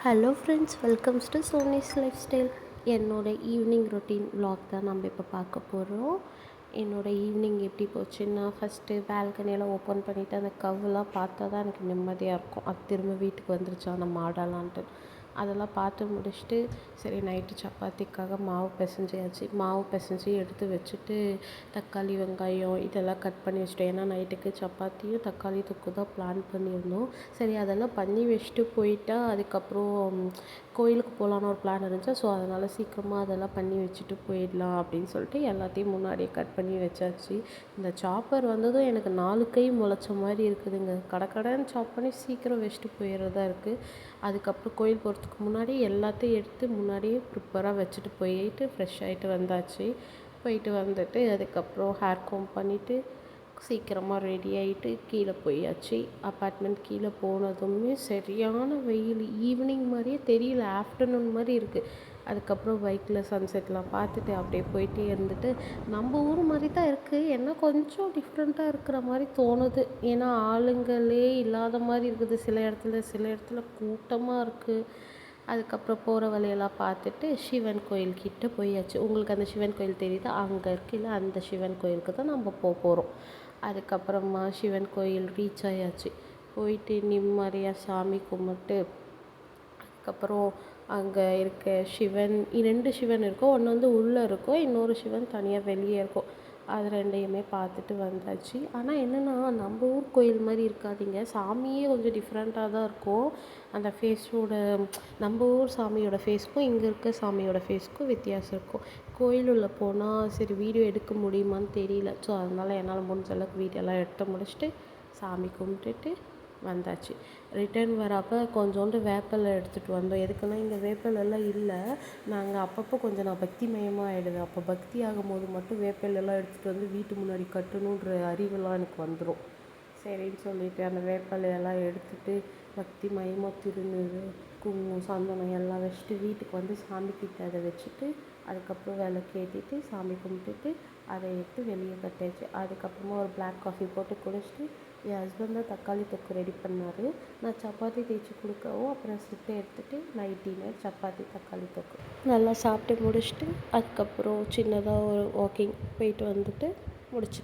Hello friends, welcomes to Sonis lifestyle. என்னோடய evening routine vlog தான் நம்ம இப்போ பார்க்க போகிறோம். என்னோடய ஈவினிங் எப்படி போச்சுன்னா, ஃபஸ்ட்டு பால்கனியெல்லாம் ஓப்பன் பண்ணிவிட்டு அந்த கவ்வெல்லாம் பார்த்தா தான் எனக்கு நிம்மதியாக இருக்கும். அது திரும்ப வீட்டுக்கு வந்துருச்சா நம்ம ஆடலான்ட்டு அதெல்லாம் பார்த்து முடிச்சுட்டு, சரி நைட்டு சப்பாத்திக்காக மாவு பிசைஞ்சாச்சு. மாவு பிசைஞ்சு எடுத்து வச்சுட்டு தக்காளி வெங்காயம் இதெல்லாம் கட் பண்ணி வச்சுட்டேன். ஏன்னா நைட்டுக்கு சப்பாத்தியும் தக்காளி தொக்கு தான் பிளான் பண்ணியிருந்தோம். சரி அதெல்லாம் பண்ணி வச்சுட்டு போயிட்டா அதுக்கப்புறம் கோயிலுக்கு போகலான்னு ஒரு பிளான் இருந்துச்சு. ஸோ அதனால் சீக்கிரமாக அதெல்லாம் பண்ணி வச்சுட்டு போயிடலாம் அப்படின்னு சொல்லிட்டு எல்லாத்தையும் முன்னாடியே கட் பண்ணி வச்சாச்சு. இந்த சாப்பர் வந்ததும் எனக்கு 4 கை முளைச்ச மாதிரி இருக்குதுங்க. கடன்னு சாப் பண்ணி சீக்கிரம் வச்சுட்டு போயிடுறதா இருக்குது. அதுக்கப்புறம் கோயில் போகிறதுக்கு முன்னாடி எல்லாத்தையும் எடுத்து முன்னாடியே ப்ரிப்பராக வச்சுட்டு போயிட்டு ஃப்ரெஷ் ஆகிட்டு வந்தாச்சு. போயிட்டு வந்துட்டு அதுக்கப்புறம் ஹேர் கோம் பண்ணிவிட்டு சீக்கிரமாக ரெடி ஆகிட்டு கீழே போயாச்சு. அப்பார்ட்மெண்ட் கீழே போனதுமே சரியான வெயில். ஈவினிங் மாதிரியே தெரியல, ஆஃப்டர்நூன் மாதிரி இருக்குது. அதுக்கப்புறம் பைக்கில் சன்செட்லாம் பார்த்துட்டு அப்படியே போயிட்டே இருந்துட்டு நம்ம ஊர் மாதிரி தான் இருக்குது, என்ன கொஞ்சம் டிஃப்ரெண்ட்டாக இருக்கிற மாதிரி தோணுது. ஏன்னா ஆளுங்களே இல்லாத மாதிரி இருக்குது சில இடத்துல கூட்டமாக இருக்குது. அதுக்கப்புறம் போகிற வழியெல்லாம் பார்த்துட்டு சிவன் கோயில்கிட்ட போயாச்சு. உங்களுக்கு அந்த சிவன் கோயில் தெரியுது, அங்கே இருக்குல்ல, அந்த சிவன் கோயிலுக்கு தான் நம்ம போகிறோம். அதுக்கப்புறமா சிவன் கோயில் ரீச் ஆயாச்சு. போயிட்டு நிம்மதியாக சாமி கும்பிட்டு அதுக்கப்புறம் அங்கே இருக்க சிவன் 2 சிவன் இருக்கும். ஒன்று வந்து உள்ளே இருக்கும், இன்னொரு சிவன் தனியாக வெளியே இருக்கும். அது 2யுமே பார்த்துட்டு வந்தாச்சு. ஆனால் என்னென்னா நம்ம ஊர் கோயில் மாதிரி இருக்காதுங்க. சாமியே கொஞ்சம் டிஃப்ரெண்ட்டாக தான் இருக்கும். அந்த ஃபேஸோட நம்ம ஊர் சாமியோட ஃபேஸ்க்கும் இங்கே இருக்க சாமியோட ஃபேஸ்க்கும் வித்தியாசம் இருக்கும். கோயில் உள்ள போனால் சரி வீடியோ எடுக்க முடியுமான்னு தெரியல. ஸோ அதனால் என்னால் முடிஞ்ச அளவுக்கு வீடியோலாம் எடுத்து முடிச்சுட்டு சாமி கும்பிட்டுட்டு வந்தாச்சு. ரிட்டர்ன் வரப்போ கொஞ்சோண்டு வேப்பிலை எடுத்துகிட்டு வந்தோம். எதுக்குன்னா இங்கே வேப்பிலெல்லாம் இல்லை. நாங்கள் அப்பப்போ கொஞ்சம் நான் பக்திமயமாக ஆகிடுவேன். அப்போ பக்தி ஆகும்போது மட்டும் வேப்பிலெல்லாம் எடுத்துகிட்டு வந்து வீட்டு முன்னாடி கட்டணுன்ற அறிவெல்லாம் எனக்கு வந்துடும். சரின்னு சொல்லிவிட்டு அந்த வேப்பிலையெல்லாம் எடுத்துகிட்டு பக்தி மயமாக திருநீறு குங்குமம் சந்தனம் எல்லாம் வச்சுட்டு வீட்டுக்கு வந்து சாமிக்கிட்ட அதை வச்சுட்டு அதுக்கப்புறம் விளக்கேற்றிட்டு சாமி கும்பிட்டுட்டு அதை எடுத்து வெளியே கட்டியாச்சு. அதுக்கப்புறமா ஒரு பிளாக் காஃபி போட்டு குடிச்சிட்டு என் ஹஸ்பண்ட் தான் தக்காளி தொக்கு ரெடி பண்ணார். நான் சப்பாத்தி தேய்ச்சி கொடுக்கவும் அப்புறம் சுட்டு எடுத்துகிட்டு நைட் டின்னர் சப்பாத்தி தக்காளி தொக்கு நல்லா சாப்பிட்டு முடிச்சுட்டு அதுக்கப்புறம் சின்னதாக ஒரு வாக்கிங் போயிட்டு வந்துட்டு முடிச்சு